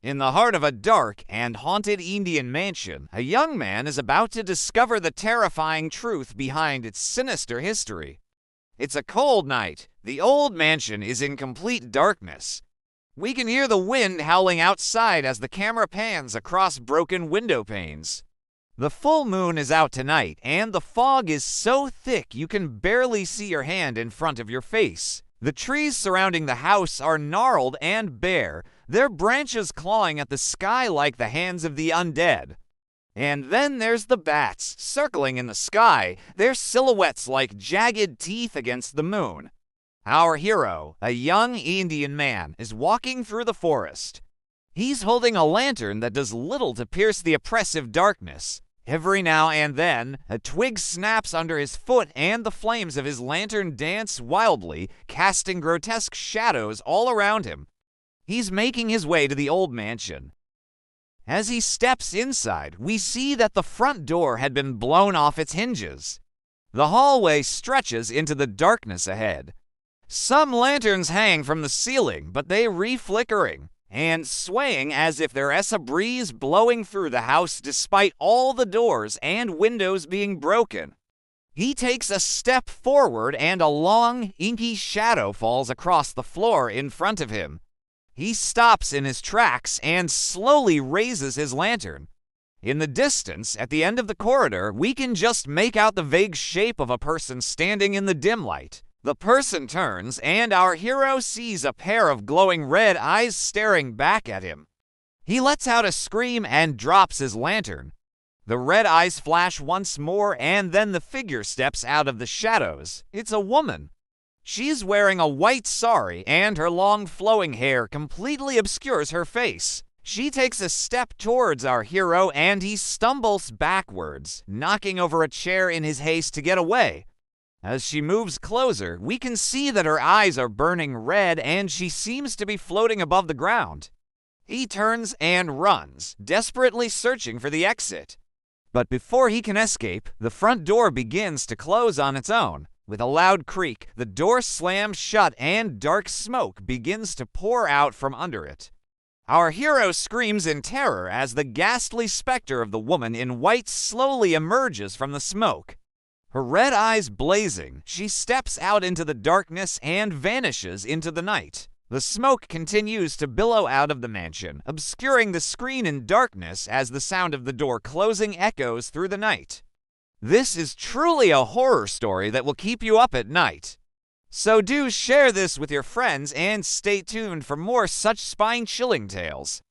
In the heart of a dark and haunted Indian mansion, a young man is about to discover the terrifying truth behind its sinister history. It's a cold night. The old mansion is in complete darkness. We can hear the wind howling outside as the camera pans across broken window panes. The full moon is out tonight, and the fog is so thick you can barely see your hand in front of your face. The trees surrounding the house are gnarled and bare, their branches clawing at the sky like the hands of the undead. And then there's the bats, circling in the sky, their silhouettes like jagged teeth against the moon. Our hero, a young Indian man, is walking through the forest. He's holding a lantern that does little to pierce the oppressive darkness. Every now and then, a twig snaps under his foot and the flames of his lantern dance wildly, casting grotesque shadows all around him. He's making his way to the old mansion. As he steps inside, we see that the front door had been blown off its hinges. The hallway stretches into the darkness ahead. Some lanterns hang from the ceiling, but they re-flickering and swaying as if there's a breeze blowing through the house despite all the doors and windows being broken. He takes a step forward and a long, inky shadow falls across the floor in front of him. He stops in his tracks and slowly raises his lantern. In the distance, at the end of the corridor, we can just make out the vague shape of a person standing in the dim light. The person turns, and our hero sees a pair of glowing red eyes staring back at him. He lets out a scream and drops his lantern. The red eyes flash once more, and then the figure steps out of the shadows. It's a woman. She's wearing a white sari, and her long flowing hair completely obscures her face. She takes a step towards our hero, and he stumbles backwards, knocking over a chair in his haste to get away. As she moves closer, we can see that her eyes are burning red and she seems to be floating above the ground. He turns and runs, desperately searching for the exit. But before he can escape, the front door begins to close on its own. With a loud creak, the door slams shut and dark smoke begins to pour out from under it. Our hero screams in terror as the ghastly specter of the woman in white slowly emerges from the smoke. Her red eyes blazing, she steps out into the darkness and vanishes into the night. The smoke continues to billow out of the mansion, obscuring the screen in darkness as the sound of the door closing echoes through the night. This is truly a horror story that will keep you up at night. So do share this with your friends and stay tuned for more such spine-chilling tales.